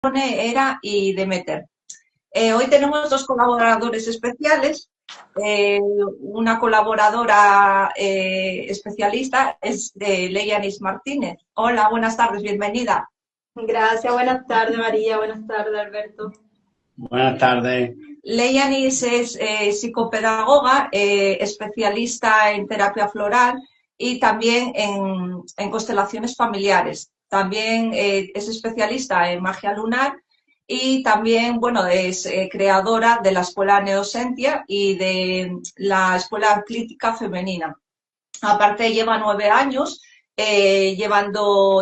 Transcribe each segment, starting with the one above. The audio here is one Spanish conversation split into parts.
Hera y Demeter. Hoy tenemos dos colaboradores especiales. Una colaboradora especialista es de Leyanis Martínez. Hola, buenas tardes, bienvenida. Gracias, buenas tardes María, buenas tardes Alberto. Buenas tardes. Leyanis es psicopedagoga, especialista en terapia floral y también en constelaciones familiares. También es especialista en magia lunar y también, bueno, es creadora de la Escuela Neosentia y de la Escuela Clítica Femenina. Aparte, lleva 9 años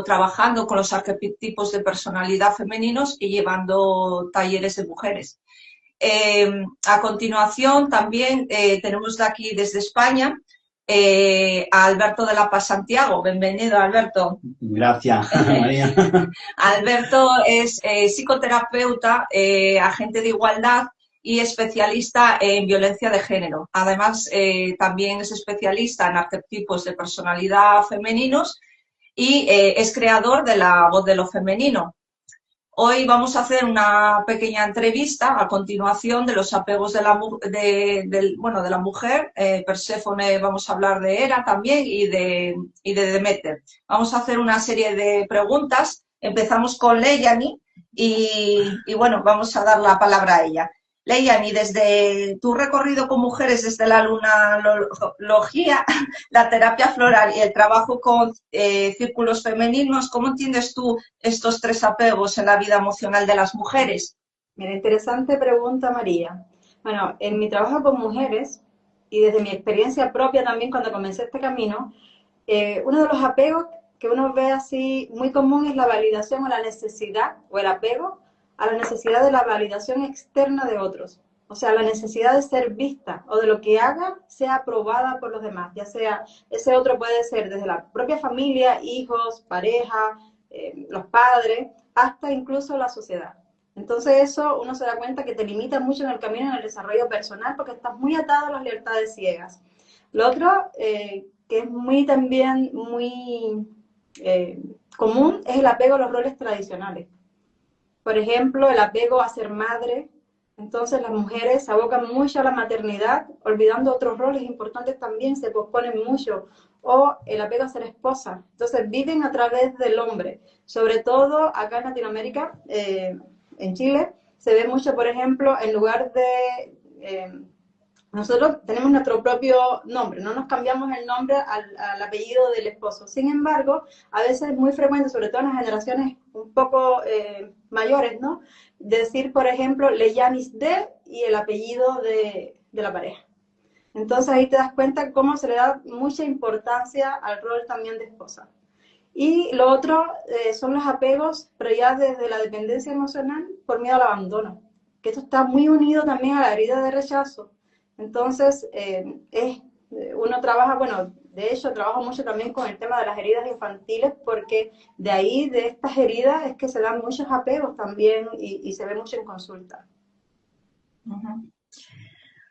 trabajando con los arquetipos de personalidad femeninos y llevando talleres de mujeres. A continuación, también tenemos de aquí, desde España, a Alberto de la Paz Santiago. Bienvenido, Alberto. Gracias, María. Alberto es psicoterapeuta, agente de igualdad y especialista en violencia de género. Además, también es especialista en arquetipos de personalidad femeninos y es creador de La Voz de lo Femenino. Hoy vamos a hacer una pequeña entrevista a continuación de los apegos de la mujer. Perséfone, vamos a hablar de Hera también y de Demeter. Vamos a hacer una serie de preguntas. Empezamos con Leyani y bueno, vamos a dar la palabra a ella. Leyani, desde tu recorrido con mujeres, desde la lunalogía, la terapia floral y el trabajo con círculos femeninos, ¿cómo entiendes tú estos tres apegos en la vida emocional de las mujeres? Mira, interesante pregunta María. Bueno, en mi trabajo con mujeres y desde mi experiencia propia también cuando comencé este camino, uno de los apegos que uno ve así muy común es la validación o la necesidad o el apego a la necesidad de la validación externa de otros. O sea, la necesidad de ser vista o de lo que haga sea aprobada por los demás, ya sea, ese otro puede ser desde la propia familia, hijos, pareja, los padres, hasta incluso la sociedad. Entonces eso uno se da cuenta que te limita mucho en el camino en el desarrollo personal porque estás muy atado a las lealtades ciegas. Lo otro, que es también muy común, es el apego a los roles tradicionales. Por ejemplo, el apego a ser madre. Entonces las mujeres se abocan mucho a la maternidad, olvidando otros roles importantes también, se posponen mucho. O el apego a ser esposa. Entonces viven a través del hombre. Sobre todo acá en Latinoamérica, en Chile, se ve mucho, por ejemplo, en lugar de... nosotros tenemos nuestro propio nombre, no nos cambiamos el nombre al apellido del esposo. Sin embargo, a veces es muy frecuente, sobre todo en las generaciones un poco mayores, ¿no? Decir, por ejemplo, Leyanis de y el apellido de la pareja. Entonces ahí te das cuenta cómo se le da mucha importancia al rol también de esposa. Y lo otro son los apegos, pero ya desde la dependencia emocional por miedo al abandono, que esto está muy unido también a la herida de rechazo. Entonces, uno trabaja, bueno, de hecho trabajo mucho también con el tema de las heridas infantiles porque de ahí, de estas heridas, es que se dan muchos apegos también y se ve mucho en consulta. Uh-huh.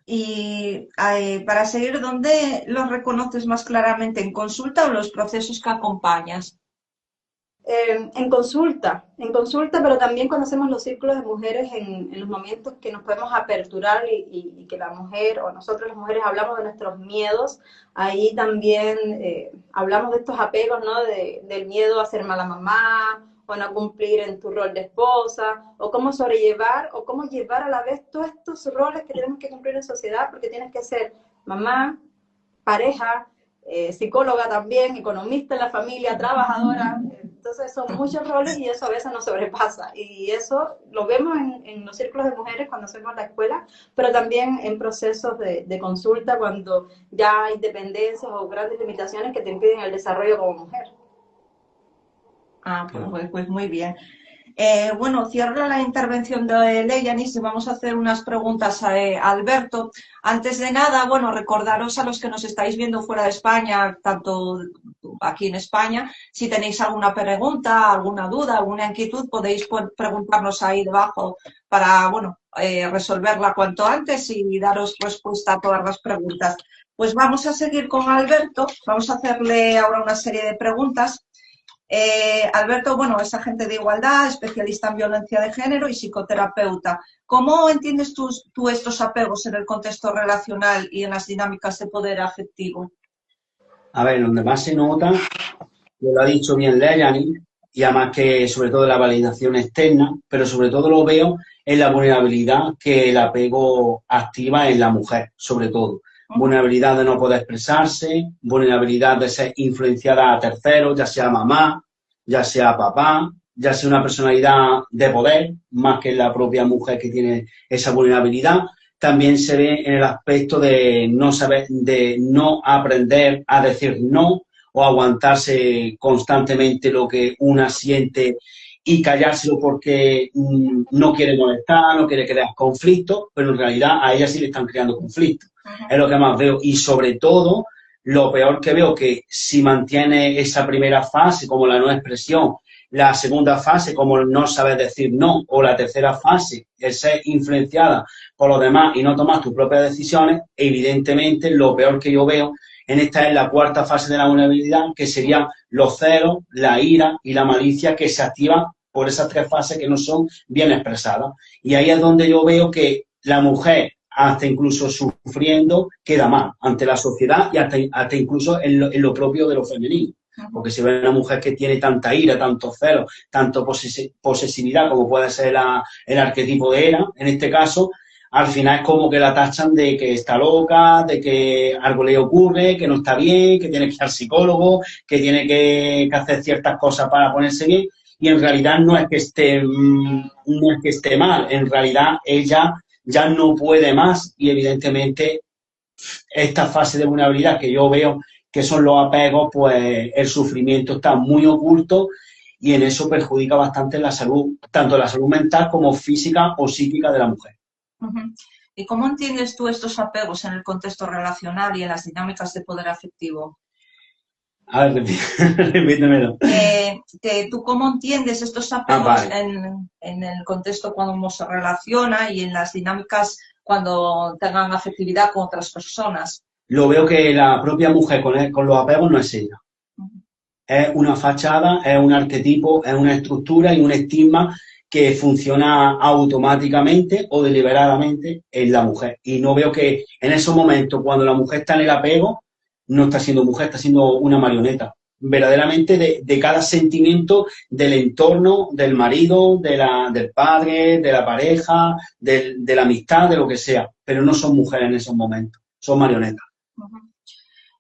Y para seguir, ¿dónde los reconoces más claramente? ¿En consulta o en los procesos que acompañas? En consulta, pero también cuando hacemos los círculos de mujeres en los momentos que nos podemos aperturar y que la mujer o nosotros las mujeres hablamos de nuestros miedos, ahí también hablamos de estos apegos, ¿no? Del miedo a ser mala mamá o no cumplir en tu rol de esposa, o cómo sobrellevar o cómo llevar a la vez todos estos roles que tenemos que cumplir en sociedad, porque tienes que ser mamá, pareja, psicóloga también, economista en la familia, trabajadora. Entonces son muchos roles y eso a veces nos sobrepasa. Y eso lo vemos en los círculos de mujeres cuando hacemos la escuela, pero también en procesos de consulta cuando ya hay dependencias o grandes limitaciones que te impiden el desarrollo como mujer. Pues muy bien. Bueno, cierro la intervención de Leyanis y vamos a hacer unas preguntas a Alberto. Antes de nada, bueno, recordaros a los que nos estáis viendo fuera de España, tanto aquí en España, si tenéis alguna pregunta, alguna duda, alguna inquietud, podéis preguntarnos ahí debajo para, bueno, resolverla cuanto antes y daros respuesta a todas las preguntas. Pues vamos a seguir con Alberto, vamos a hacerle ahora una serie de preguntas. Alberto, bueno, es agente de igualdad, especialista en violencia de género y psicoterapeuta. ¿Cómo entiendes tú estos apegos en el contexto relacional y en las dinámicas de poder afectivo? A ver, donde más se nota, lo ha dicho bien Leilani, y además que sobre todo la validación externa, pero sobre todo lo veo en la vulnerabilidad que el apego activa en la mujer, sobre todo. Vulnerabilidad de no poder expresarse, vulnerabilidad de ser influenciada a terceros, ya sea mamá, ya sea papá, ya sea una personalidad de poder, más que la propia mujer que tiene esa vulnerabilidad. También se ve en el aspecto de no saber, de no aprender a decir no, o aguantarse constantemente lo que una siente y callárselo porque no quiere molestar, no quiere crear conflictos, pero en realidad a ella sí le están creando conflictos. Es lo que más veo. Y sobre todo, lo peor que veo que si mantiene esa primera fase como la no expresión, la segunda fase como el no saber decir no, o la tercera fase, el ser influenciada por los demás y no tomar tus propias decisiones, evidentemente lo peor que yo veo en esta es la cuarta fase de la vulnerabilidad, que serían los celos, la ira y la malicia que se activan por esas tres fases que no son bien expresadas. Y ahí es donde yo veo que la mujer, hasta incluso sufriendo, queda mal ante la sociedad y hasta incluso en lo propio de lo femenino. Porque si ve una mujer que tiene tanta ira, tantos celos, tanto posesividad como puede ser el arquetipo de Hera, en este caso, al final es como que la tachan de que está loca, de que algo le ocurre, que no está bien, que tiene que ir al psicólogo, que tiene que hacer ciertas cosas para ponerse bien, y en realidad no es que esté mal, en realidad ella ya no puede más y evidentemente esta fase de vulnerabilidad que yo veo que son los apegos, pues el sufrimiento está muy oculto y en eso perjudica bastante la salud, tanto la salud mental como física o psíquica de la mujer. ¿Y cómo entiendes tú estos apegos en el contexto relacional y en las dinámicas de poder afectivo? A ver, repítemelo. ¿Tú cómo entiendes estos apegos en el contexto cuando se relaciona y en las dinámicas cuando tengan afectividad con otras personas? Lo veo que la propia mujer con los apegos no es ella. Es una fachada, es un arquetipo, es una estructura y un estigma que funciona automáticamente o deliberadamente en la mujer. Y no veo que en esos momentos, cuando la mujer está en el apego, no está siendo mujer, está siendo una marioneta. Verdaderamente de cada sentimiento del entorno, del marido, del padre, de la pareja, de la amistad, de lo que sea. Pero no son mujeres en esos momentos, son marionetas.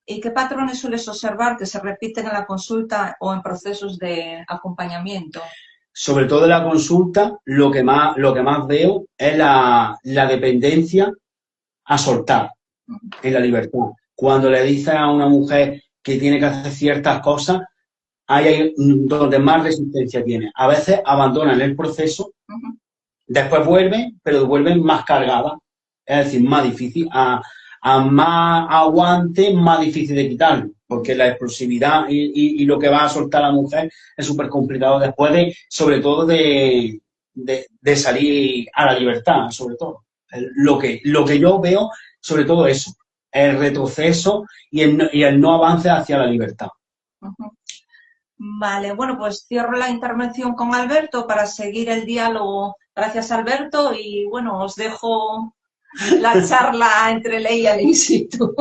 ¿Y qué patrones sueles observar que se repiten en la consulta o en procesos de acompañamiento? Sobre todo en la consulta, lo que más veo es la dependencia a soltar en la libertad. Cuando le dices a una mujer que tiene que hacer ciertas cosas, hay donde más resistencia tiene. A veces abandonan el proceso, después vuelven, pero vuelven más cargadas, es decir, más difícil, a más aguante, más difícil de quitarlo, porque la explosividad y lo que va a soltar la mujer es súper complicado después sobre todo de salir a la libertad, sobre todo. Lo que yo veo, sobre todo eso, el retroceso y el no avance hacia la libertad. Vale, bueno, pues cierro la intervención con Alberto para seguir el diálogo. Gracias, Alberto, y bueno, os dejo la charla entre Leilani y tú.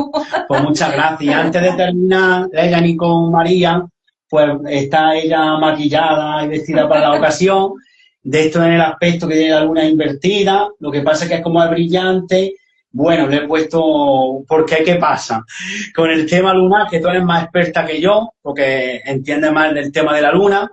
Pues muchas gracias. Antes de terminar, Leilani con María, pues está ella maquillada y vestida para la ocasión. De esto en el aspecto que tiene la luna invertida. Lo que pasa es que es como es brillante. Bueno, le he puesto... ¿Por qué? ¿Qué pasa? Con el tema lunar, que tú eres más experta que yo, porque entiendes más del tema de la luna.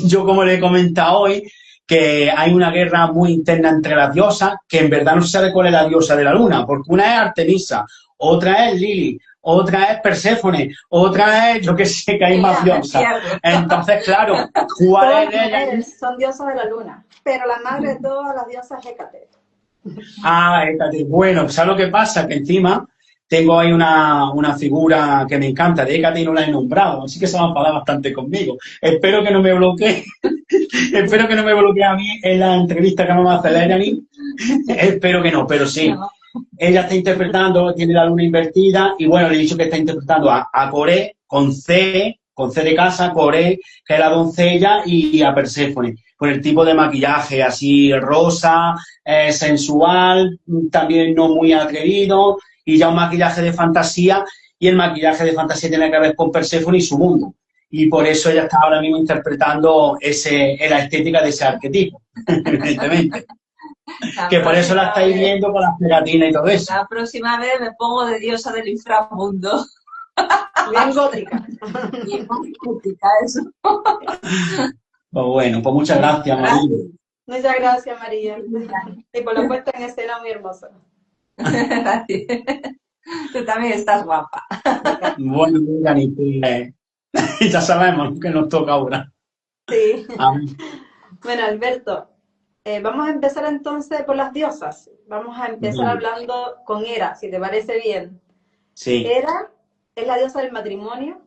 Yo, como le he comentado hoy, que hay una guerra muy interna entre las diosas, que en verdad no se sabe cuál es la diosa de la luna, porque una es Artemisa, otra es Lili, otra es Perséfone, otra es, yo que sé, que hay más diosas. Entonces, claro, ¿cuál es ella? Son diosas de la luna, pero la madre de todas las diosas es Hécate. Ah, Hécate. Bueno, ¿sabes lo que pasa? Que encima tengo ahí una figura que me encanta de Hécate y no la he nombrado, así que se va a enfadar bastante conmigo. Espero que no me bloquee. Espero que no me bloquee a mí en la entrevista que vamos a hacer Leilani. Espero que no, pero sí. Ella está interpretando, tiene la luna invertida y bueno, le he dicho que está interpretando a Coré con C, con C de casa, Coré, que es la doncella, y a Perséfone, con el tipo de maquillaje así rosa, sensual, también no muy atrevido, y ya un maquillaje de fantasía, y el maquillaje de fantasía tiene que ver con Perséfone y su mundo. Y por eso ella está ahora mismo interpretando la estética de ese arquetipo, evidentemente. Que por eso la estáis viendo con las pegatinas y todo eso. La próxima vez me pongo de diosa del inframundo. Bien gótica. Bien gótica, eso. Pues bueno, pues muchas gracias, María. Muchas gracias, María. Y por la puesta en escena muy hermosa. Tú también estás guapa. Bueno, Dani, pues, ya sabemos que nos toca ahora. Sí. Amén. Bueno, Alberto, vamos a empezar entonces por las diosas. Vamos a empezar hablando con Hera, si te parece bien. Sí. Hera es la diosa del matrimonio,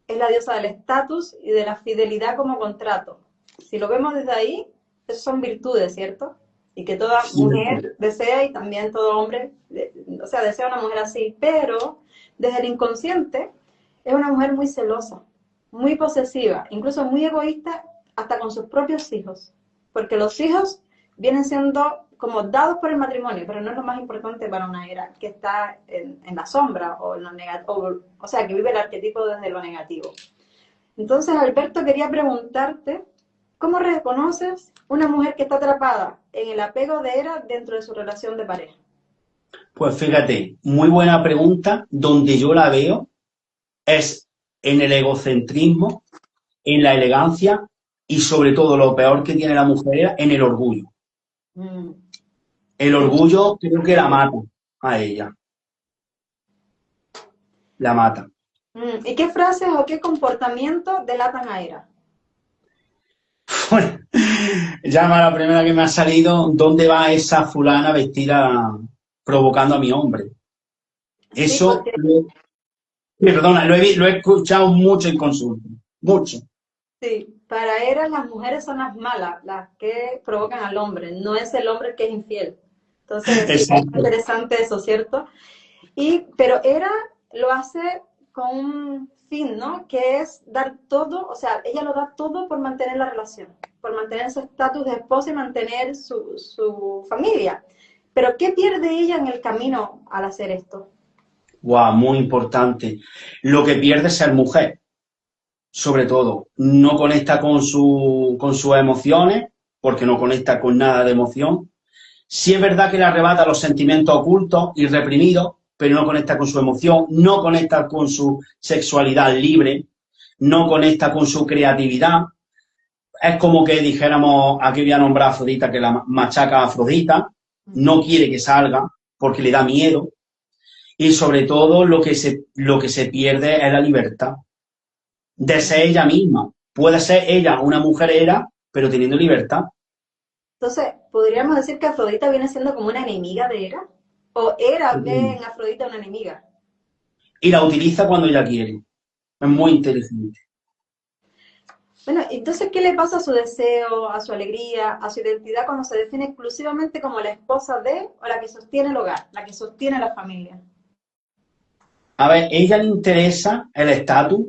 es la diosa del estatus y de la fidelidad como contrato. Si lo vemos desde ahí, esas son virtudes, ¿cierto? Y que toda mujer desea y también todo hombre, o sea, desea una mujer así. Pero desde el inconsciente es una mujer muy celosa, muy posesiva, incluso muy egoísta hasta con sus propios hijos. Porque los hijos vienen siendo como dados por el matrimonio, pero no es lo más importante para una Hera que está en la sombra o en lo negativo, o sea, que vive el arquetipo desde lo negativo. Entonces, Alberto, quería preguntarte, ¿cómo reconoces una mujer que está atrapada en el apego de Hera dentro de su relación de pareja? Pues fíjate, muy buena pregunta. Donde yo la veo es en el egocentrismo, en la elegancia y sobre todo lo peor que tiene la mujer en el orgullo. El orgullo creo que la mata a ella. La mata. ¿Y qué frases o qué comportamiento delatan a Hera? Bueno, llama la primera que me ha salido, ¿dónde va esa fulana vestida provocando a mi hombre? Eso, Sí, perdona, lo he escuchado mucho en consulta, mucho. sí, para Hera las mujeres son las malas, las que provocan al hombre, no es el hombre el que es infiel. Entonces, es interesante eso, ¿cierto? Pero Hera lo hace con un fin, ¿no? Que es dar todo, o sea, ella lo da todo por mantener la relación, por mantener su estatus de esposa y mantener su familia. Pero ¿qué pierde ella en el camino al hacer esto? Wow, muy importante. Lo que pierde es ser mujer, sobre todo. No conecta con sus emociones, porque no conecta con nada de emoción. Sí es verdad que le arrebata los sentimientos ocultos y reprimidos, pero no conecta con su emoción, no conecta con su sexualidad libre, no conecta con su creatividad. Es como que dijéramos, aquí voy a nombrar a Afrodita, que la machaca a Afrodita, no quiere que salga porque le da miedo. Y sobre todo lo que se pierde es la libertad de ser ella misma. Puede ser ella una mujer Hera, pero teniendo libertad. Entonces, ¿podríamos decir que Afrodita viene siendo como una enemiga de Hera? ¿O Hera ve en Afrodita una enemiga? Y la utiliza cuando ella quiere. Es muy inteligente. Bueno, entonces, ¿qué le pasa a su deseo, a su alegría, a su identidad cuando se define exclusivamente como la esposa de o la que sostiene el hogar, la que sostiene la familia? A ver, ella le interesa el estatus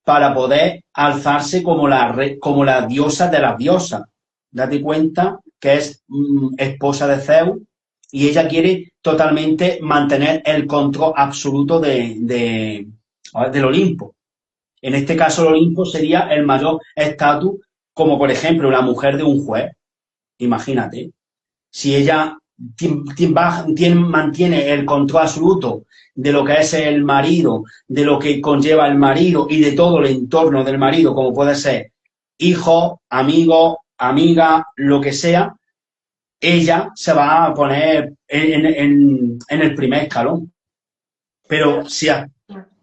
para poder alzarse como la diosa de las diosas. Date cuenta que es esposa de Zeus y ella quiere totalmente mantener el control absoluto del Olimpo. En este caso, el Olimpo sería el mayor estatus, como por ejemplo la mujer de un juez. Imagínate, si ella mantiene el control absoluto de lo que es el marido, de lo que conlleva el marido y de todo el entorno del marido, como puede ser hijo, amigo, amiga, lo que sea, ella se va a poner en el primer escalón. Pero si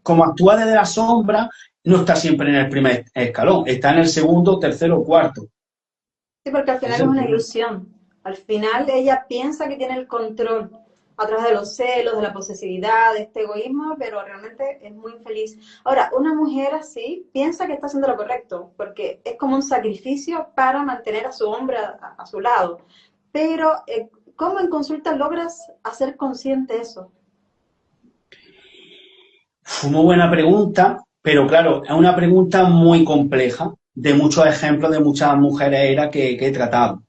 como actúa desde la sombra, no está siempre en el primer escalón, está en el segundo, tercero o cuarto. Sí, porque al final es una ilusión. Al final ella piensa que tiene el control a través de los celos, de la posesividad, de este egoísmo, pero realmente es muy infeliz. Ahora, una mujer así piensa que está haciendo lo correcto, porque es como un sacrificio para mantener a su hombre a su lado. Pero, ¿cómo en consulta logras hacer consciente eso? Fue muy buena pregunta, Pero claro, es una pregunta muy compleja, de muchos ejemplos de muchas mujeres eras que he tratado.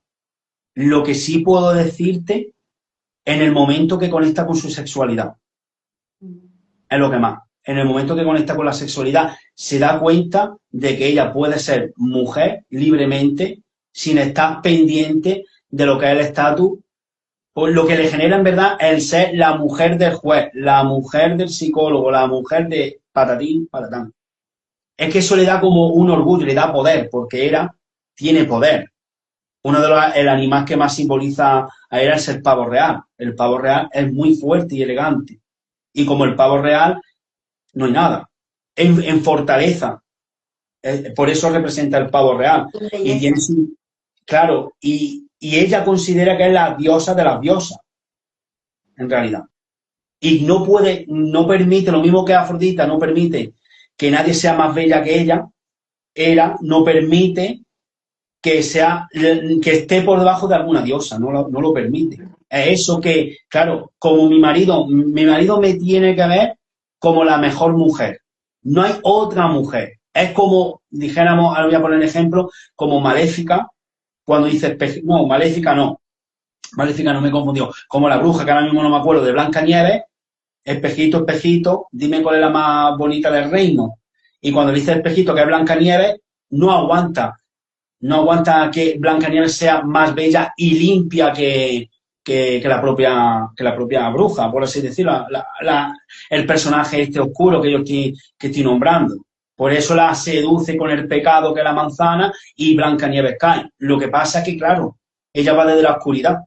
Lo que sí puedo decirte, en el momento que conecta con su sexualidad, es lo que más. En el momento que conecta con la sexualidad, se da cuenta de que ella puede ser mujer libremente, sin estar pendiente de lo que es el estatus, o lo que le genera en verdad el ser la mujer del juez, la mujer del psicólogo, la mujer de patatín, patatán. Es que eso le da como un orgullo, le da poder, porque Hera tiene poder. Uno de los el animal que más simboliza a Hera es el pavo real. El pavo real es muy fuerte y elegante. Y como el pavo real, no hay nada. En fortaleza. Por eso representa el pavo real. Y tiene su, claro, y ella considera que es la diosa de las diosas, en realidad. Y no puede, no permite, lo mismo que Afrodita no permite que nadie sea más bella que ella, Hera no permite que sea, que esté por debajo de alguna diosa, no lo permite. Es eso que, claro, como mi marido me tiene que ver como la mejor mujer. No hay otra mujer. Es como, dijéramos, ahora voy a poner ejemplo, como Maléfica, cuando dice, no, Maléfica no me confundió, como la bruja, que ahora mismo no me acuerdo, de Blancanieves, espejito, espejito, dime cuál es la más bonita del reino. Y cuando dice espejito que es Blancanieves, no aguanta que Blancanieves sea más bella y limpia que la propia bruja, por así decirlo, el personaje este oscuro que estoy nombrando. Por eso la seduce con el pecado que es la manzana y Blancanieves cae. Lo que pasa es que, claro, ella va desde la oscuridad.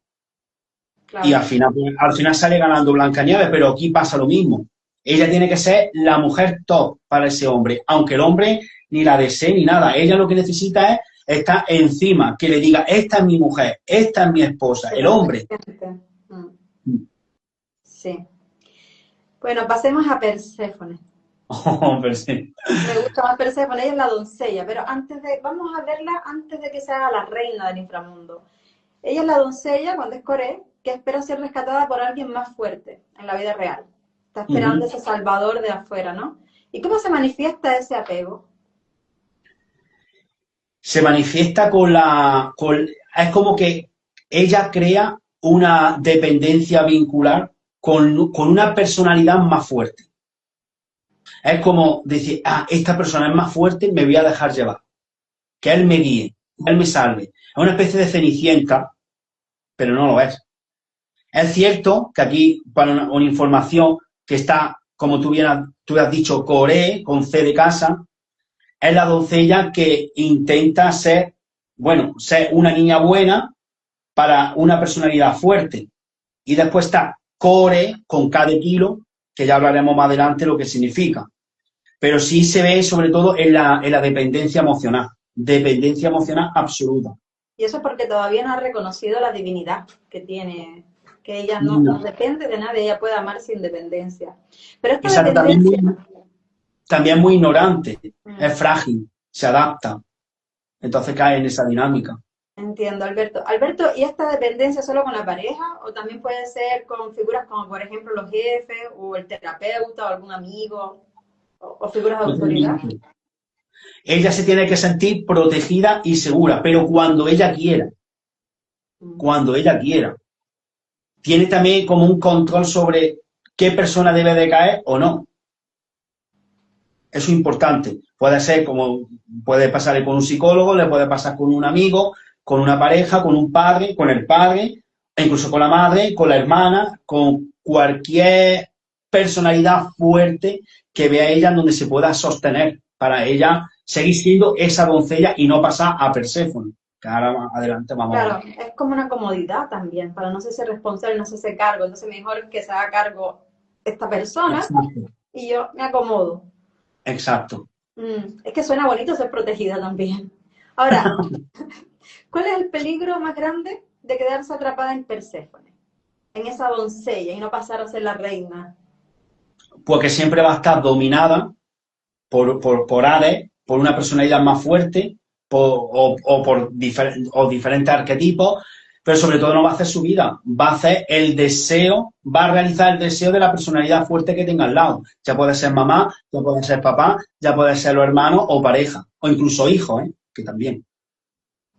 Claro. Y al final sale ganando Blancanieves, pero aquí pasa lo mismo. Ella tiene que ser la mujer top para ese hombre, aunque el hombre ni la desee ni nada. Ella lo que necesita es estar encima, que le diga, esta es mi mujer, esta es mi esposa, el hombre. Sí. Bueno, pasemos a Perséfone. Oh, Perséfone. Me gusta más Perséfone, ella es la doncella, pero vamos a verla antes de que se haga la reina del inframundo. Ella es la doncella, cuando es Coré, que espera ser rescatada por alguien más fuerte en la vida real. Está esperando ese salvador de afuera, ¿no? ¿Y cómo se manifiesta ese apego? Se manifiesta es como que ella crea una dependencia vincular con una personalidad más fuerte. Es como decir, esta persona es más fuerte, me voy a dejar llevar. Que él me guíe, que él me salve. Es una especie de Cenicienta, pero no lo es. Es cierto que aquí, para una información que está, como tú has dicho, Coré, con C de casa, es la doncella que intenta ser una niña buena para una personalidad fuerte. Y después está Core, con K de kilo, que ya hablaremos más adelante lo que significa. Pero sí se ve sobre todo en la dependencia emocional absoluta. Y eso es porque todavía no ha reconocido la divinidad que tiene, que ella no depende de nadie, ella puede amar sin dependencia. Pero esta dependencia... También muy ignorante, es frágil, se adapta, entonces cae en esa dinámica. Entiendo, Alberto. Alberto, ¿y esta dependencia solo con la pareja o también puede ser con figuras como, por ejemplo, los jefes o el terapeuta o algún amigo o figuras de autoridad? Ella se tiene que sentir protegida y segura, pero cuando ella quiera. Cuando ella quiera. Tiene también como un control sobre qué persona debe de caer o no. Eso es importante. Puede pasar con un psicólogo, le puede pasar con un amigo, con una pareja, con un padre, con el padre, incluso con la madre, con la hermana, con cualquier personalidad fuerte que vea ella en donde se pueda sostener para ella seguir siendo esa doncella y no pasar a Perséfone. Que ahora más adelante vamos a ver. Claro, es como una comodidad también, para no ser responsable, no hacerse cargo. Entonces mejor que se haga cargo esta persona. Exacto. Y yo me acomodo. Exacto. Es que suena bonito ser protegida también. Ahora, ¿cuál es el peligro más grande de quedarse atrapada en Perséfone? En esa doncella y no pasar a ser la reina. Porque siempre va a estar dominada por Hades, por una personalidad más fuerte, o diferentes arquetipos, pero sobre todo no va a hacer su vida, va a hacer el deseo, va a realizar el deseo de la personalidad fuerte que tenga al lado. Ya puede ser mamá, ya puede ser papá, ya puede ser los hermanos o pareja, o incluso hijos, que también.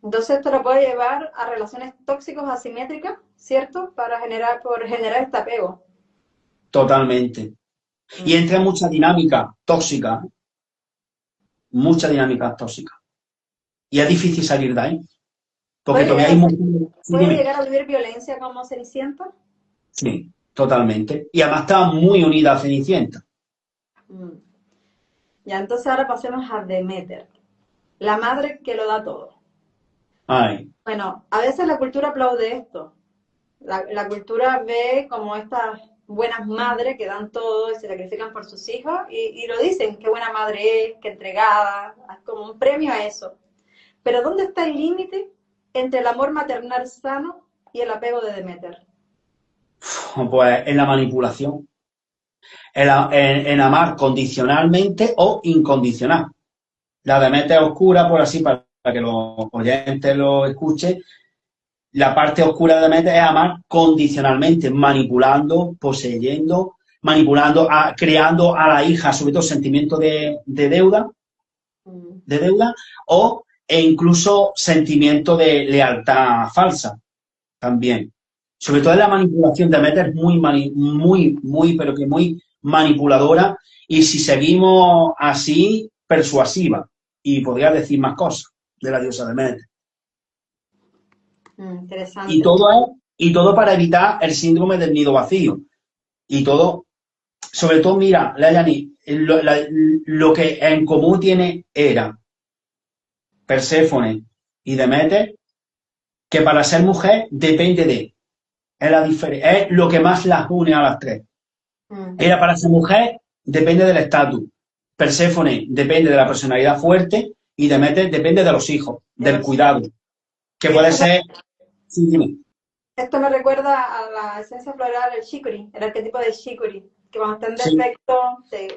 Entonces esto lo puede llevar a relaciones tóxicas asimétricas, ¿cierto? Por generar este apego. Totalmente. Y entra mucha dinámica tóxica, mucha dinámica tóxica. Y es difícil salir de ahí. Porque todavía hay mucho... ¿Puede llegar a vivir violencia como Cenicienta? Sí, totalmente. Y además está muy unida a Cenicienta. Ya, entonces ahora pasemos a Deméter, la madre que lo da todo. Ay. Bueno, a veces la cultura aplaude esto. La cultura ve como estas buenas madres que dan todo y se sacrifican por sus hijos y lo dicen, qué buena madre es, qué entregada, como un premio a eso. Pero ¿dónde está el límite entre el amor maternal sano y el apego de Deméter? Pues en la manipulación. En amar condicionalmente o incondicional. La Deméter oscura, por así, para que los oyentes lo escuchen, la parte oscura de Deméter es amar condicionalmente, manipulando, poseyendo, manipulando, creando a la hija, sobre todo, sentimiento de deuda, e incluso sentimiento de lealtad falsa también. Sobre todo en la manipulación, Deméter es pero que muy manipuladora, y si seguimos así, persuasiva. Y podría decir más cosas de la diosa Deméter. Interesante. Y todo para evitar el síndrome del nido vacío. Y todo, sobre todo, mira, Layani, lo que en común tiene Hera, Perséfone y Deméter, que para ser mujer depende de. Es lo que más las une a las tres. Hera, para ser mujer, depende del estatus. Perséfone depende de la personalidad fuerte y Deméter depende de los hijos, del cuidado. Que puede ser... Sí, dime. Esto me recuerda a la esencia floral del Shikori, el arquetipo de Shikori, que cuando está en defecto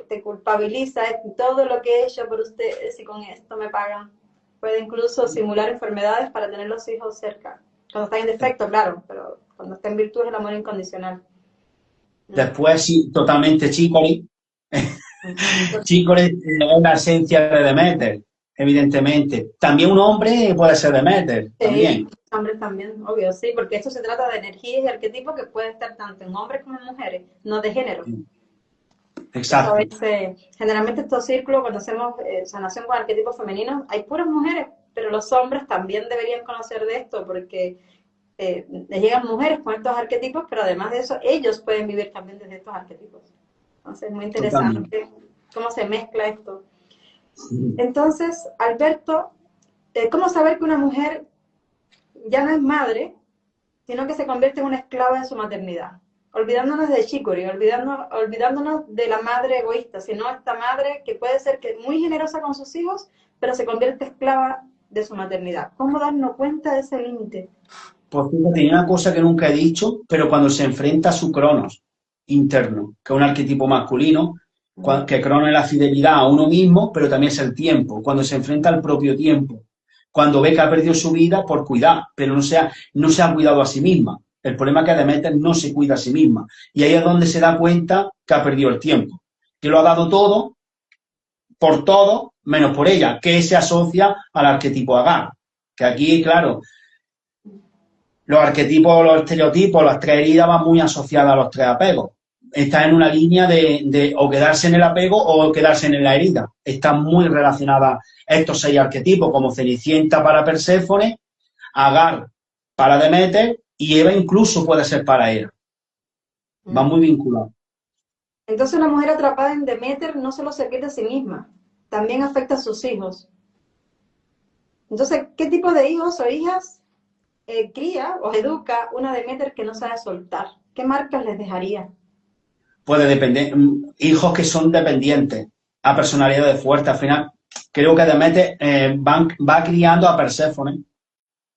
te culpabiliza, es todo lo que he hecho por ustedes y con esto me pagan. Puede incluso simular enfermedades para tener los hijos cerca. Cuando está en defecto, claro, pero cuando está en virtud es el amor incondicional. Después, sí, totalmente Shikori. Shikori es la esencia de Deméter, evidentemente. También un hombre puede ser Deméter, también. Hombres también, obvio, sí, porque esto se trata de energías y arquetipos que pueden estar tanto en hombres como en mujeres, no de género. Exacto. Generalmente estos círculos, cuando hacemos sanación con arquetipos femeninos, hay puras mujeres, pero los hombres también deberían conocer de esto, porque les llegan mujeres con estos arquetipos, pero además de eso, ellos pueden vivir también desde estos arquetipos. Entonces, es muy interesante cómo se mezcla esto. Entonces, Alberto, ¿cómo saber que una mujer ya no es madre, sino que se convierte en una esclava de su maternidad? Olvidándonos de Shikori, olvidándonos de la madre egoísta, sino esta madre que puede ser que muy generosa con sus hijos, pero se convierte esclava de su maternidad. ¿Cómo darnos cuenta de ese límite? Pues fíjate, hay una cosa que nunca he dicho, pero cuando se enfrenta a su Cronos interno, que es un arquetipo masculino, que Cronos es la fidelidad a uno mismo, pero también es el tiempo, cuando se enfrenta al propio tiempo, cuando ve que ha perdido su vida por cuidar, pero no se ha cuidado a sí misma. El problema es que Deméter no se cuida a sí misma. Y ahí es donde se da cuenta que ha perdido el tiempo. Que lo ha dado todo, por todo, menos por ella, que se asocia al arquetipo Agar. Que aquí, claro, los arquetipos, los estereotipos, las tres heridas van muy asociadas a los tres apegos. Está en una línea de o quedarse en el apego o quedarse en la herida. Están muy relacionadas estos 6 arquetipos, como Cenicienta para Perséfone, Agar para Deméter, y Eva incluso puede ser para Hera. Va muy vinculado. Entonces una mujer atrapada en Deméter no solo se pierde a sí misma, también afecta a sus hijos. Entonces, ¿qué tipo de hijos o hijas cría o educa una Deméter que no sabe soltar? ¿Qué marcas les dejaría? Puede depender. Hijos que son dependientes, a personalidades fuertes. Al final, creo que Deméter va criando a Perséfone,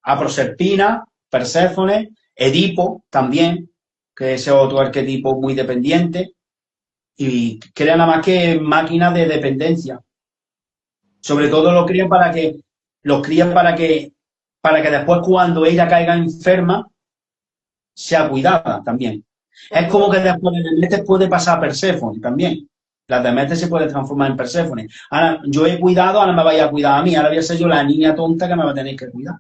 a Proserpina, Perséfone, Edipo también, que ese otro arquetipo muy dependiente, y crea nada más que máquinas de dependencia. Sobre todo los crían para que para que después cuando ella caiga enferma, sea cuidada también. Es como que después de Demeter puede pasar a Perséfone también. La Demeter se puede transformar en Perséfone. Ahora, yo he cuidado, ahora me vaya a cuidar a mí. Ahora voy a ser yo la niña tonta que me va a tener que cuidar.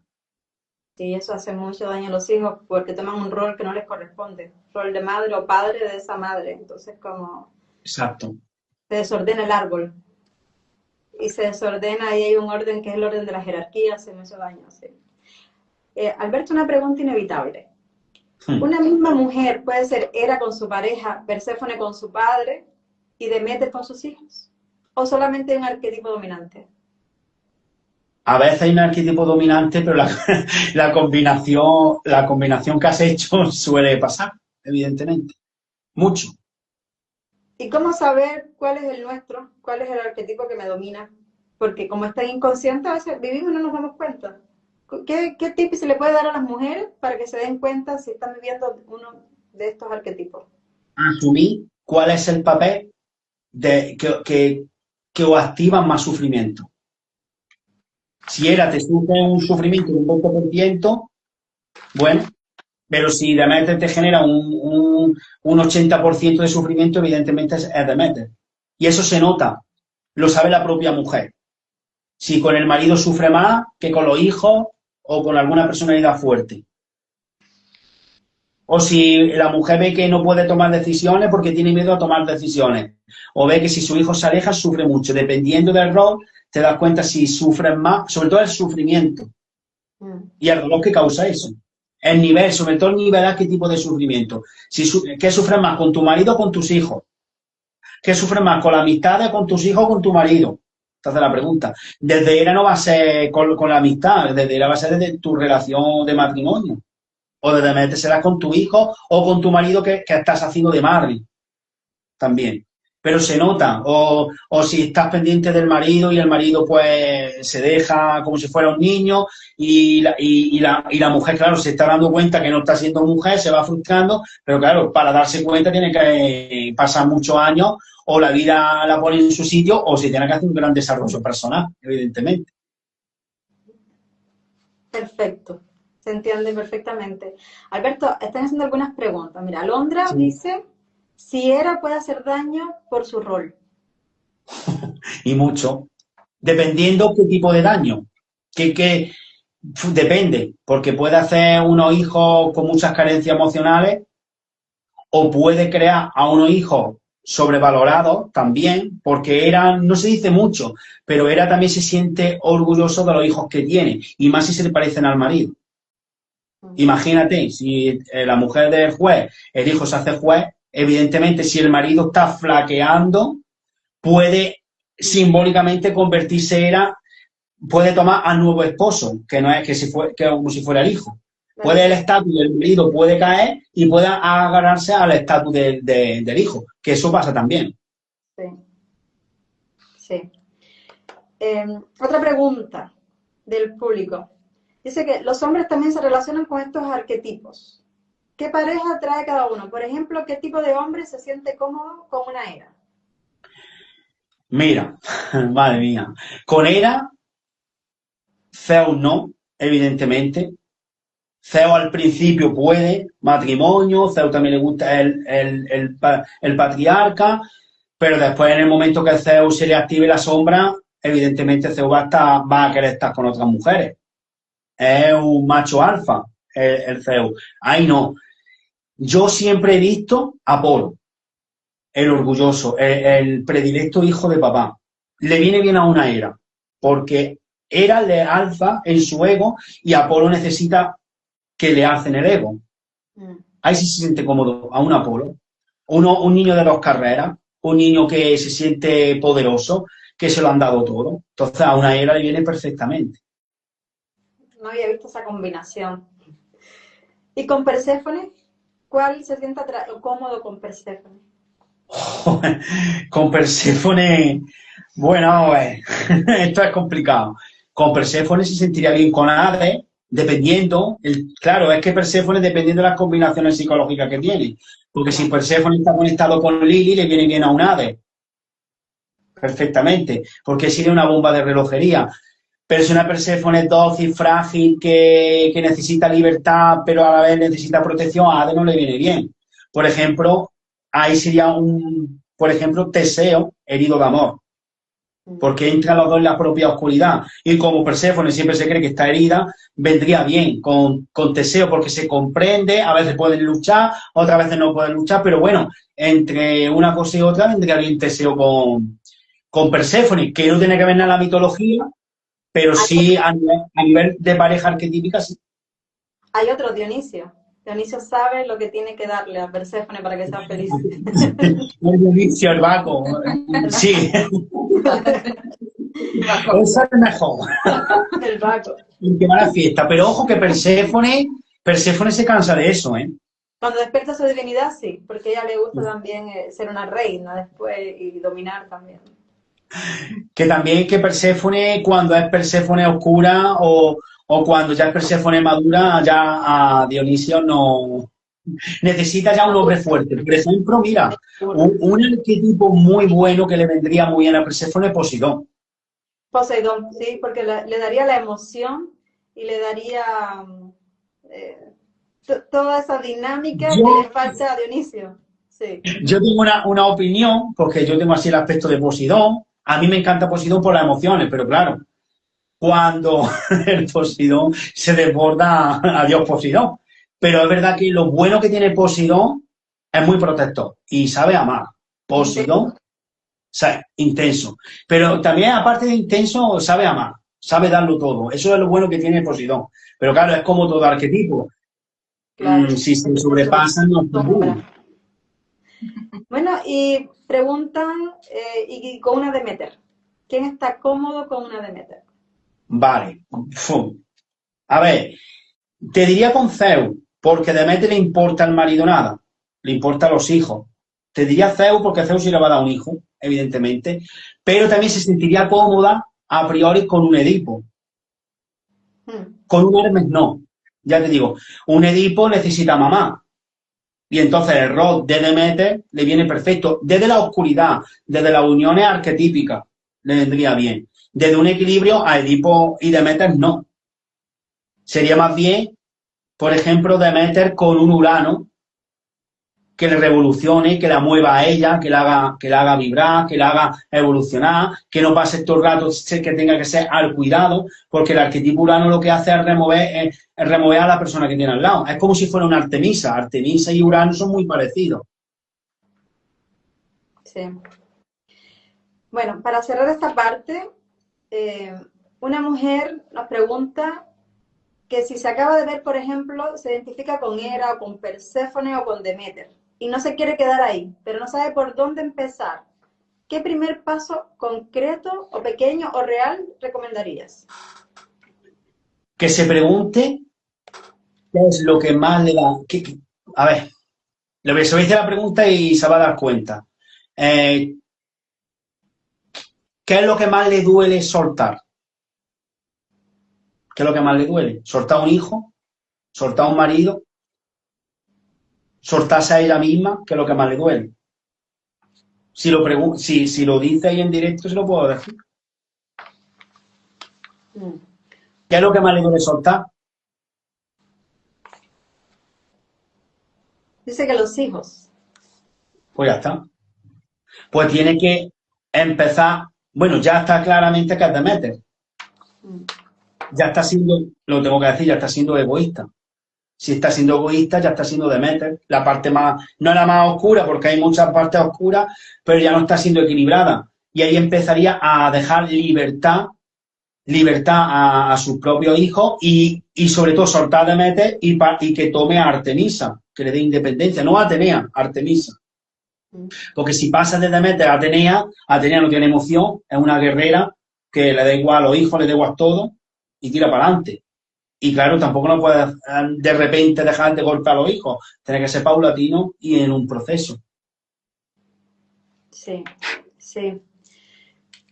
Sí, eso hace mucho daño a los hijos porque toman un rol que no les corresponde. Rol de madre o padre de esa madre. Entonces, como Exacto. se desordena el árbol. Y se desordena y hay un orden que es el orden de la jerarquía, hace mucho daño. Sí. Alberto, una pregunta inevitable. ¿Una misma mujer puede ser Hera con su pareja, Perséfone con su padre y Deméter con sus hijos? ¿O solamente hay un arquetipo dominante? A veces hay un arquetipo dominante, pero la combinación que has hecho suele pasar, evidentemente. Mucho. ¿Y cómo saber cuál es el nuestro? ¿Cuál es el arquetipo que me domina? Porque como está inconsciente, a veces vivimos y no nos damos cuenta. ¿Qué tip se le puede dar a las mujeres para que se den cuenta si están viviendo uno de estos arquetipos? Asumir cuál es el papel que os activa más sufrimiento. Si Hera te sufre un sufrimiento de un 20%, bueno, pero si Deméter te genera un 80% de sufrimiento, evidentemente es Deméter. Y eso se nota, lo sabe la propia mujer. Si con el marido sufre más que con los hijos o con alguna personalidad fuerte. O si la mujer ve que no puede tomar decisiones porque tiene miedo a tomar decisiones. O ve que si su hijo se aleja, sufre mucho. Dependiendo del rol, te das cuenta si sufren más, sobre todo el sufrimiento y el dolor que causa eso. El nivel, sobre todo el nivel, ¿qué tipo de sufrimiento? ¿Qué sufres más con tu marido o con tus hijos? ¿Qué sufres más con la amistad con tus hijos o con tu marido? Entonces la pregunta. Desde Hera no va a ser con la amistad, desde Hera va a ser desde tu relación de matrimonio. O desde metérsela con tu hijo o con tu marido que estás haciendo de madre. También. Pero se nota. O si estás pendiente del marido y el marido pues se deja como si fuera un niño y la mujer, claro, se está dando cuenta que no está siendo mujer, se va frustrando, pero claro, para darse cuenta tiene que pasar muchos años o la vida la pone en su sitio o se tiene que hacer un gran desarrollo personal, evidentemente. Perfecto. Se entiende perfectamente. Alberto, están haciendo algunas preguntas. Mira, Alondra Sí. dice si Hera puede hacer daño por su rol. Y mucho. Dependiendo qué tipo de daño. Depende, porque puede hacer unos hijos con muchas carencias emocionales o puede crear a unos hijos sobrevalorados también, porque Hera, no se dice mucho, pero Hera también se siente orgulloso de los hijos que tiene, y más si se le parecen al marido. Imagínate, si la mujer del juez, el hijo se hace juez, evidentemente si el marido está flaqueando, puede simbólicamente convertirse Hera, puede tomar al nuevo esposo, que no es que como si fuera el hijo. Puede el estatus del marido puede caer y puede agarrarse al estatus del hijo, que eso pasa también. Sí. Sí. Otra pregunta del público. Dice que los hombres también se relacionan con estos arquetipos. ¿Qué pareja trae cada uno? Por ejemplo, ¿qué tipo de hombre se siente cómodo con una Hera? Mira, madre mía, con Hera, Zeus no, evidentemente. Zeus al principio puede, matrimonio, Zeus también le gusta el patriarca, pero después en el momento que Zeus se le active la sombra, evidentemente Zeus va a querer estar con otras mujeres. Es un macho alfa, el Zeus. Ahí no. Yo siempre he visto a Apolo, el orgulloso, el predilecto hijo de papá. Le viene bien a una Hera, porque Hera le alza en su ego y Apolo necesita que le alcen el ego. Ahí sí se siente cómodo a un Apolo. Un niño de 2 carreras, un niño que se siente poderoso, que se lo han dado todo. Entonces a una Hera le viene perfectamente. No había visto esa combinación. ¿Y con Perséfone? ¿Cuál se siente cómodo con Perséfone? Con Perséfone, bueno, esto es complicado. Con Perséfone se sentiría bien con Hades, dependiendo, claro, es que Perséfone dependiendo de las combinaciones psicológicas que tiene. Porque si Perséfone está conectado con Lili, le viene bien a un Hades. Perfectamente. Porque sería una bomba de relojería. Pero si una Perséfone dócil, frágil, que necesita libertad, pero a la vez necesita protección, a Hades no le viene bien. Por ejemplo, ahí sería por ejemplo, Teseo, herido de amor, porque entran los dos en la propia oscuridad. Y como Perséfone siempre se cree que está herida, vendría bien con Teseo, porque se comprende, a veces pueden luchar, otras veces no pueden luchar, pero bueno, entre una cosa y otra vendría bien Teseo con Perséfone, que no tiene que ver nada en la mitología, pero sí a nivel de pareja arquetípica, sí. Hay otro, Dionisio. Dionisio sabe lo que tiene que darle a Perséfone para que sea feliz. El Dionisio, el Baco. Sí. Eso es mejor. El Baco. El que va a la fiesta. Pero ojo que Perséfone se cansa de eso, ¿eh? Cuando despierta su divinidad, sí, porque a ella le gusta también ser una reina después y dominar también. Que también que Perséfone, cuando es Perséfone oscura o cuando ya es Perséfone madura, ya a Dionisio no necesita ya un hombre fuerte. Por ejemplo, mira, un arquetipo muy bueno que le vendría muy bien a Perséfone es Poseidón. Poseidón, sí, porque le daría la emoción y le daría toda esa dinámica que le falta a Dionisio. Sí. Yo tengo una opinión, porque yo tengo así el aspecto de Poseidón. A mí me encanta Poseidón por las emociones, pero claro, cuando el Poseidón se desborda, adiós Poseidón. Pero es verdad que lo bueno que tiene Poseidón es muy protector y sabe amar. Poseidón, o sea, intenso. Pero también, aparte de intenso, sabe amar, sabe darlo todo. Eso es lo bueno que tiene Poseidón. Pero claro, es como todo arquetipo. Claro. Si se sobrepasan, no es bueno. Bueno, y preguntan, y con una Demeter. ¿Quién está cómodo con una Demeter? Vale. A ver, te diría con Zeus, porque Demeter le importa al marido nada, le importa a los hijos. Te diría Zeus porque Zeus sí le va a dar un hijo, evidentemente, pero también se sentiría cómoda a priori con un Edipo. Con un Hermes no. Ya te digo, un Edipo necesita mamá. Y entonces el rol de Demeter le viene perfecto. Desde la oscuridad, desde las uniones arquetípicas, le vendría bien. Desde un equilibrio a Edipo y Demeter no. Sería más bien, por ejemplo, Demeter con un Urano que le revolucione, que la mueva a ella, que la haga vibrar, que la haga evolucionar, que no pase todo el rato que tenga que ser al cuidado, porque el arquetipo Urano lo que hace es remover a la persona que tiene al lado. Es como si fuera una Artemisa. Artemisa y Urano son muy parecidos. Sí. Bueno, para cerrar esta parte, una mujer nos pregunta que si se acaba de ver, por ejemplo, se identifica con Hera o con Perséfone o con Demeter y no se quiere quedar ahí, pero no sabe por dónde empezar. ¿Qué primer paso concreto o pequeño o real recomendarías? Que se pregunte qué es lo que más le da. A ver, se dice la pregunta y se va a dar cuenta. ¿Qué es lo que más le duele soltar? ¿Qué es lo que más le duele? ¿Soltar un hijo? ¿Soltar un marido? ¿Soltarse a ella misma? ¿Qué es lo que más le duele? Si lo dice ahí en directo, se lo puedo decir. ¿Qué es lo que más le duele soltar? Dice que los hijos. Pues ya está. Pues tiene que empezar. Bueno, ya está claramente que es Demeter. Ya está siendo, lo tengo que decir, ya está siendo egoísta. Si está siendo egoísta, ya está siendo Demeter. La parte más, no es la más oscura, porque hay muchas partes oscuras, pero ya no está siendo equilibrada. Y ahí empezaría a dejar libertad a sus propios hijos y sobre todo soltar a Demeter y que tome a Artemisa, que le dé independencia. No a Atenea, a Artemisa. Porque si pasa de Demeter a Atenea no tiene emoción, es una guerrera que le da igual a los hijos, le da igual todo y tira para adelante. Y claro, tampoco no puedes de repente dejar de golpear a los hijos. Tiene que ser paulatino y en un proceso. Sí, sí.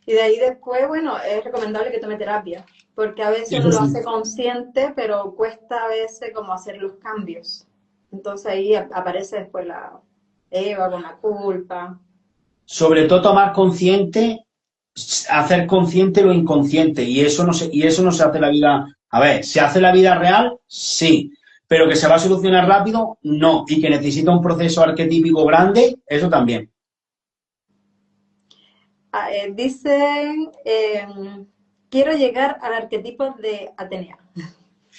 Y de ahí después, bueno, es recomendable que tome terapia, porque a veces uno lo hace consciente, pero cuesta a veces como hacer los cambios. Entonces ahí aparece después la Eva con la culpa. Sobre todo tomar consciente hacer consciente lo inconsciente, y eso no se hace en la vida. A ver, ¿se hace en la vida real? Sí. Pero que se va a solucionar rápido, no. Y que necesita un proceso arquetípico grande, eso también. Dicen, quiero llegar al arquetipo de Atenea.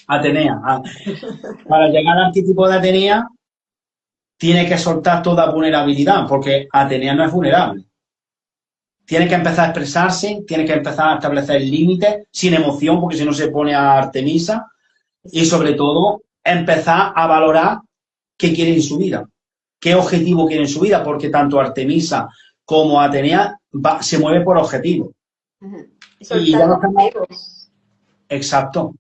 Atenea. Para llegar al arquetipo de Atenea, tiene que soltar toda vulnerabilidad, porque Atenea no es vulnerable. Tiene que empezar a expresarse, tiene que empezar a establecer límites, sin emoción, porque si no se pone a Artemisa, y sobre todo empezar a valorar qué quiere en su vida, qué objetivo quiere en su vida, porque tanto Artemisa como Atenea se mueve por objetivo. Y ya no estamos... Exacto.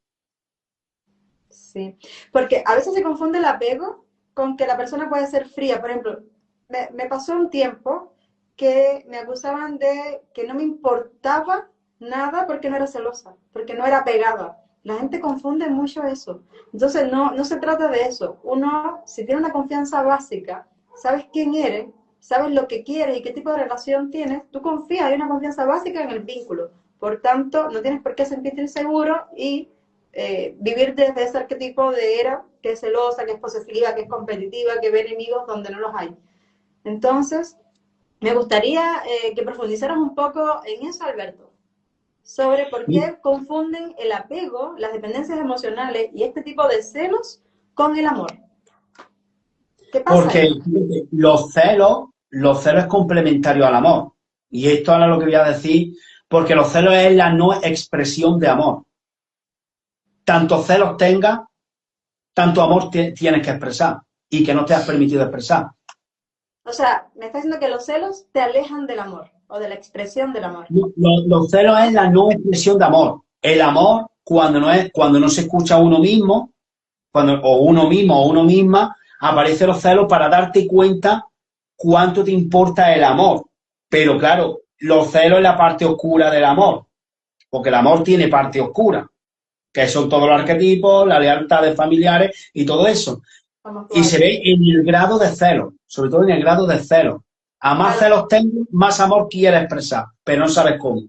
Sí, porque a veces se confunde el apego con que la persona puede ser fría. Por ejemplo, me pasó un tiempo que me acusaban de que no me importaba nada porque no era celosa, porque no era apegada. La gente confunde mucho eso. Entonces, no se trata de eso. Uno, si tiene una confianza básica, sabes quién eres, sabes lo que quieres y qué tipo de relación tienes, tú confías, hay una confianza básica en el vínculo. Por tanto, no tienes por qué sentirte inseguro y vivir desde ese arquetipo de Hera, que es celosa, que es posesiva, que es competitiva, que ve enemigos donde no los hay. Entonces, me gustaría que profundizaras un poco en eso, Alberto, sobre por qué confunden el apego, las dependencias emocionales y este tipo de celos con el amor. ¿Qué pasa? Porque los celos es complementario al amor. Y esto ahora lo que voy a decir, porque los celos es la no expresión de amor. Tantos celos tengas, tanto amor tienes que expresar y que no te has permitido expresar. O sea, me estás diciendo que los celos te alejan del amor o de la expresión del amor. Los celos es la no expresión de amor. El amor, cuando no se escucha a uno mismo, o uno misma, aparecen los celos para darte cuenta cuánto te importa el amor. Pero claro, los celos es la parte oscura del amor, porque el amor tiene parte oscura, que son todos los arquetipos, las lealtades familiares y todo eso. Y se ve en el grado de celo, sobre todo en el grado de celo. A más celos tengo, más amor quiere expresar, pero no sabes cómo.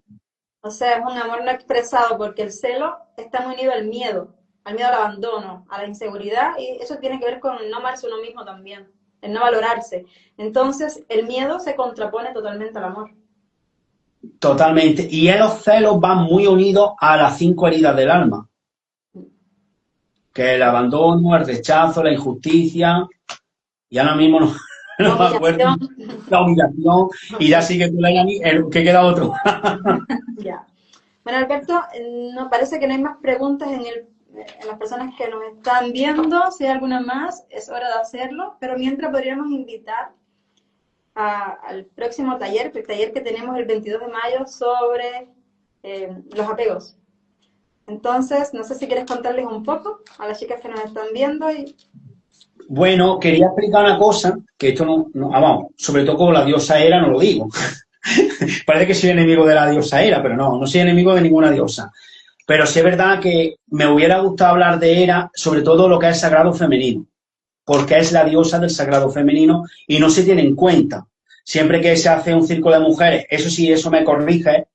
O sea, es un amor no expresado, porque el celo está muy unido al miedo al abandono, a la inseguridad, y eso tiene que ver con no amarse uno mismo también, el no valorarse. Entonces, el miedo se contrapone totalmente al amor. Totalmente. Y los celos van muy unidos a las 5 heridas del alma. Que es el abandono, el rechazo, la injusticia, y ahora mismo no me acuerdo, la humillación, y ya sí que tú le a que queda otro. Ya. Bueno, Alberto, no, parece que no hay más preguntas en las personas que nos están viendo. Si hay alguna más, es hora de hacerlo, pero mientras podríamos invitar al próximo taller, el taller que tenemos el 22 de mayo sobre los apegos. Entonces, no sé si quieres contarles un poco a las chicas que nos están viendo. Bueno, quería explicar una cosa, que esto vamos, sobre todo con la diosa Hera no lo digo. Parece que soy enemigo de la diosa Hera, pero no soy enemigo de ninguna diosa. Pero sí es verdad que me hubiera gustado hablar de Hera, sobre todo lo que es sagrado femenino, porque es la diosa del sagrado femenino y no se tiene en cuenta. Siempre que se hace un círculo de mujeres, eso sí, eso me corrige,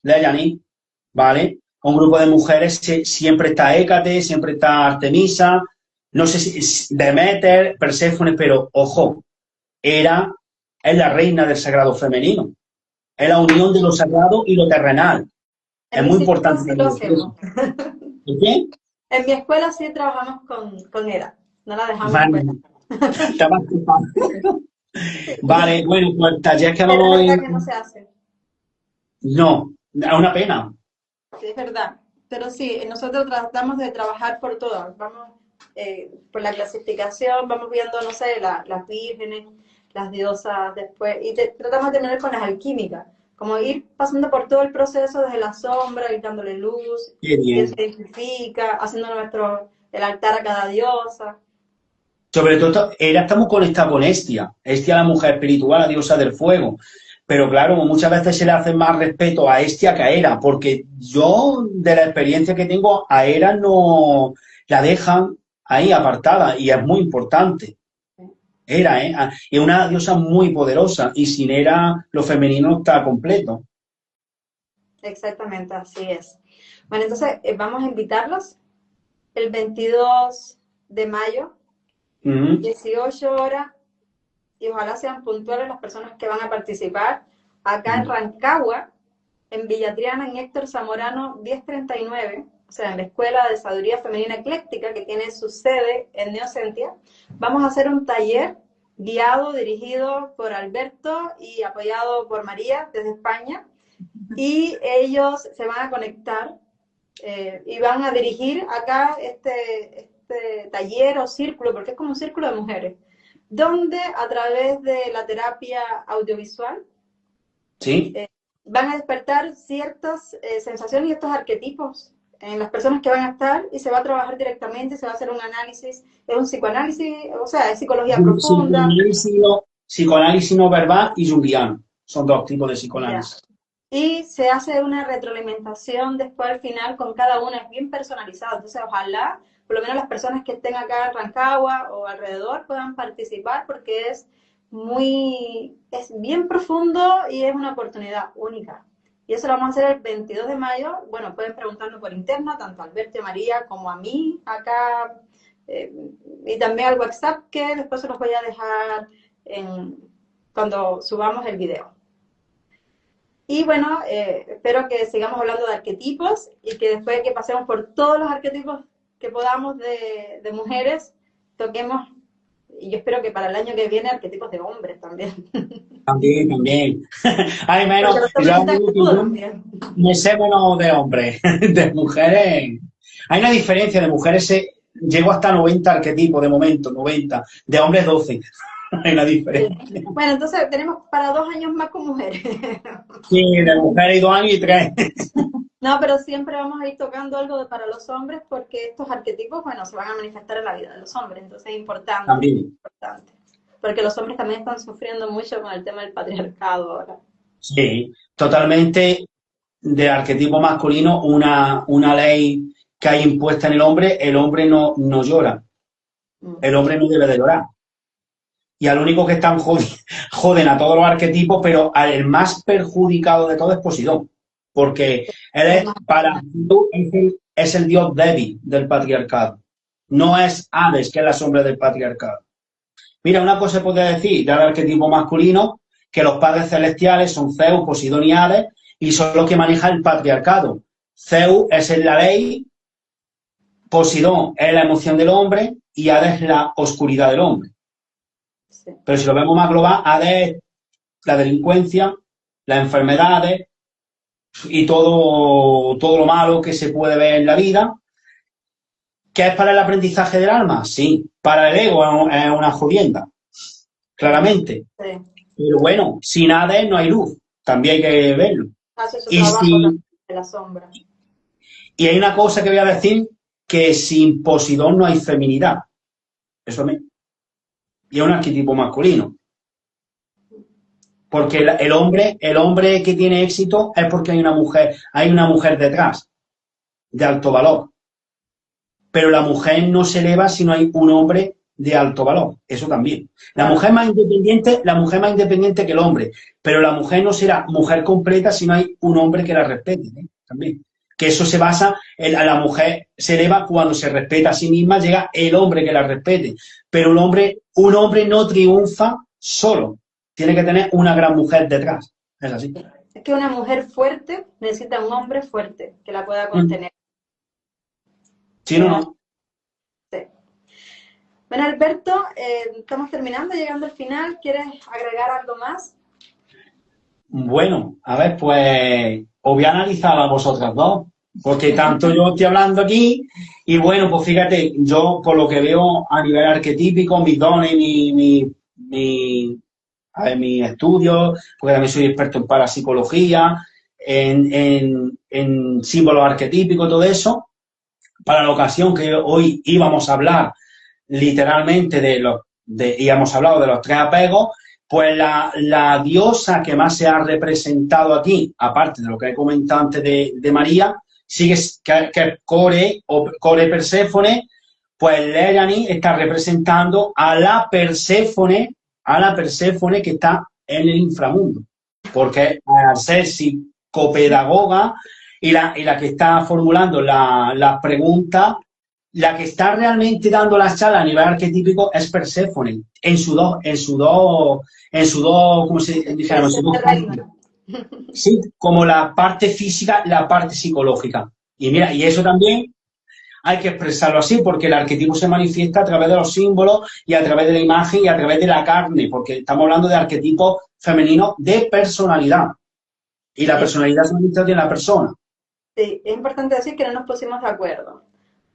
Leyani, ¿vale? Un grupo de mujeres siempre está Hécate, siempre está Artemisa, no sé si Demeter, Perséfone, pero ojo, Hera es la reina del sagrado femenino, es la unión de lo sagrado y lo terrenal. Es muy importante. ¿Y qué? En mi escuela sí trabajamos con Hera, no la dejamos. Vale, bueno, pues el taller que vamos a... que no se hace. No, es una pena. Sí, es verdad. Pero sí, nosotros tratamos de trabajar por todas. Vamos por la clasificación, vamos viendo, no sé, las vírgenes, las diosas después, y tratamos de terminar con las alquímicas. Como ir pasando por todo el proceso desde la sombra, ir dándole luz, que se identifica, haciendo el altar a cada diosa. Sobre todo, estamos conectados con Hestia. Hestia, la mujer espiritual, la diosa del fuego. Pero claro, muchas veces se le hace más respeto a Hestia que a Hera, porque yo, de la experiencia que tengo, a Hera no la dejan ahí apartada, y es muy importante. Hera, es una diosa muy poderosa, y sin Hera lo femenino está completo. Exactamente, así es. Bueno, entonces vamos a invitarlos el 22 de mayo, 18 horas, y ojalá sean puntuales las personas que van a participar, acá en Rancagua, en Villa Triana, en Héctor Zamorano 1039, o sea, en la Escuela de Sabiduría Femenina Ecléctica, que tiene su sede en Neocentia. Vamos a hacer un taller guiado, dirigido por Alberto y apoyado por María desde España, y ellos se van a conectar y van a dirigir acá este taller o círculo, porque es como un círculo de mujeres, donde a través de la terapia audiovisual ¿Sí? Van a despertar ciertas sensaciones y estos arquetipos en las personas que van a estar, y se va a trabajar directamente, se va a hacer un análisis, es un psicoanálisis, o sea, es psicología profunda. Psicoanálisis no verbal y junguiano. Son dos tipos de psicoanálisis. Ya. Y se hace una retroalimentación después al final con cada una, es bien personalizado. Entonces, ojalá, por lo menos las personas que estén acá en Rancagua o alrededor puedan participar, porque es bien profundo y es una oportunidad única. Y eso lo vamos a hacer el 22 de mayo. Bueno, pueden preguntarnos por interno, tanto a Alberto y a María como a mí acá, y también al WhatsApp, que después se los voy a dejar cuando subamos el video. Y bueno, espero que sigamos hablando de arquetipos y que después que pasemos por todos los arquetipos que podamos de mujeres, toquemos, y yo espero que para el año que viene, arquetipos de hombres también. También. Ay, menos, me sé menos de hombres, de mujeres. Hay una diferencia, de mujeres llego hasta 90 arquetipos de momento, 90, de hombres 12. Hay una diferencia. Sí. Bueno, entonces tenemos para 2 años más con mujeres. Sí, de mujeres 2 años y 3. No, pero siempre vamos a ir tocando algo para los hombres, porque estos arquetipos, bueno, se van a manifestar en la vida de los hombres, entonces es importante. También. Importante. Porque los hombres también están sufriendo mucho con el tema del patriarcado ahora. Sí, totalmente. De arquetipo masculino, una ley que hay impuesta en el hombre no llora. El hombre no debe de llorar. Y al único que están joden a todos los arquetipos, pero el más perjudicado de todo es Poseidón. Porque él es el dios débil del patriarcado. No es Hades, que es la sombra del patriarcado. Mira, una cosa se puede decir del arquetipo masculino, que los padres celestiales son Zeus, Poseidón y Hades, y son los que manejan el patriarcado. Zeus es la ley, Poseidón es la emoción del hombre y Hades es la oscuridad del hombre. Sí. Pero si lo vemos más global, Hades es la delincuencia, las enfermedades y todo lo malo que se puede ver en la vida. ¿Qué es para el aprendizaje del alma? Sí. Para el ego es una jodienda, claramente. Sí. Pero bueno, sin Hades no hay luz. También hay que verlo. La sombra. Y hay una cosa que voy a decir, que sin Poseidón no hay feminidad. Y es un arquetipo masculino. Porque el hombre que tiene éxito es porque hay una mujer detrás, de alto valor. Pero la mujer no se eleva si no hay un hombre de alto valor. Eso también. La mujer más independiente que el hombre. Pero la mujer no será mujer completa si no hay un hombre que la respete, ¿eh? También. Que eso se basa en la mujer se eleva cuando se respeta a sí misma, llega el hombre que la respete. Pero un hombre no triunfa solo. Tiene que tener una gran mujer detrás. Es así. Es que una mujer fuerte necesita un hombre fuerte que la pueda contener. Sí, no. Sí. Bueno, Alberto, estamos terminando, llegando al final. ¿Quieres agregar algo más? Bueno, a ver, pues os voy a analizar a vosotras dos, porque tanto yo estoy hablando aquí, y bueno, pues fíjate, yo por lo que veo a nivel arquetípico, mis dones, mis estudios, porque también soy experto en parapsicología, en símbolos arquetípicos, todo eso. Para la ocasión que hoy íbamos a hablar literalmente y hemos hablado de los 3 apegos, pues la diosa que más se ha representado aquí, aparte de lo que he comentado antes de María, sigue que es Core Perséfone, pues Leyani está representando a la Perséfone que está en el inframundo, porque al ser copedagoga y la que está formulando las preguntas, la que está realmente dando las charlas a nivel arquetípico es Perséfone, en su dos, como se dijéramos, en sus dos partes. Sí, como la parte física, la parte psicológica. Y mira, y eso también hay que expresarlo así, porque el arquetipo se manifiesta a través de los símbolos y a través de la imagen y a través de la carne, porque estamos hablando de arquetipos femeninos de personalidad. Y la personalidad se manifiesta en la persona. Sí, es importante decir que no nos pusimos de acuerdo,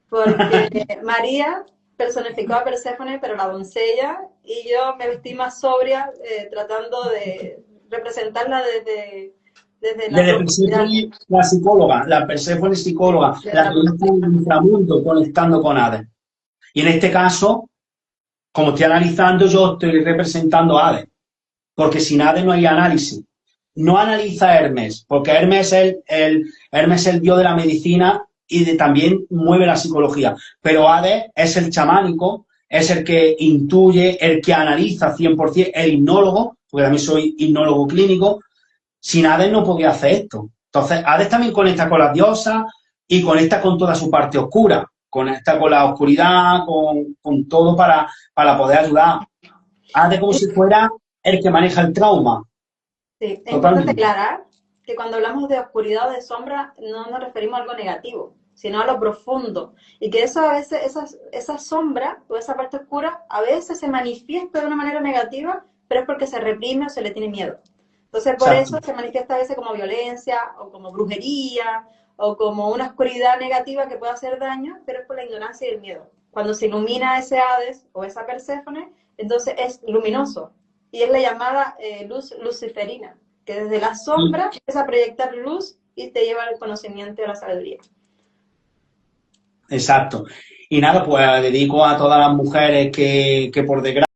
porque María personificó a Perséfone, pero la doncella, y yo me vestí más sobria, tratando de representarla desde la Perséfone, la psicóloga, la Perséfone psicóloga, la que está en el inframundo conectando con Hades. Y en este caso, como estoy analizando, yo estoy representando a Hades, porque sin Hades no hay análisis. No analiza Hermes, porque Hermes es Hermes es el dios de la medicina y también mueve la psicología. Pero Hades es el chamánico, es el que intuye, el que analiza 100%, el hipnólogo, porque también soy hipnólogo clínico. Sin Hades no podía hacer esto. Entonces, Hades también conecta con las diosas y conecta con toda su parte oscura, conecta con la oscuridad, con todo para poder ayudar. Hades como si fuera el que maneja el trauma. Sí, es importante aclarar que cuando hablamos de oscuridad o de sombra no nos referimos a algo negativo, sino a lo profundo. Y que eso a veces, esa sombra o esa parte oscura a veces se manifiesta de una manera negativa, pero es porque se reprime o se le tiene miedo. Entonces por eso se manifiesta a veces como violencia o como brujería o como una oscuridad negativa que puede hacer daño, pero es por la ignorancia y el miedo. Cuando se ilumina ese Hades o esa Perséfone, entonces es luminoso. Y es la llamada luz luciferina, que desde la sombra empieza a proyectar luz y te lleva al conocimiento y a la sabiduría. Exacto. Y nada, pues dedico a todas las mujeres que por desgracia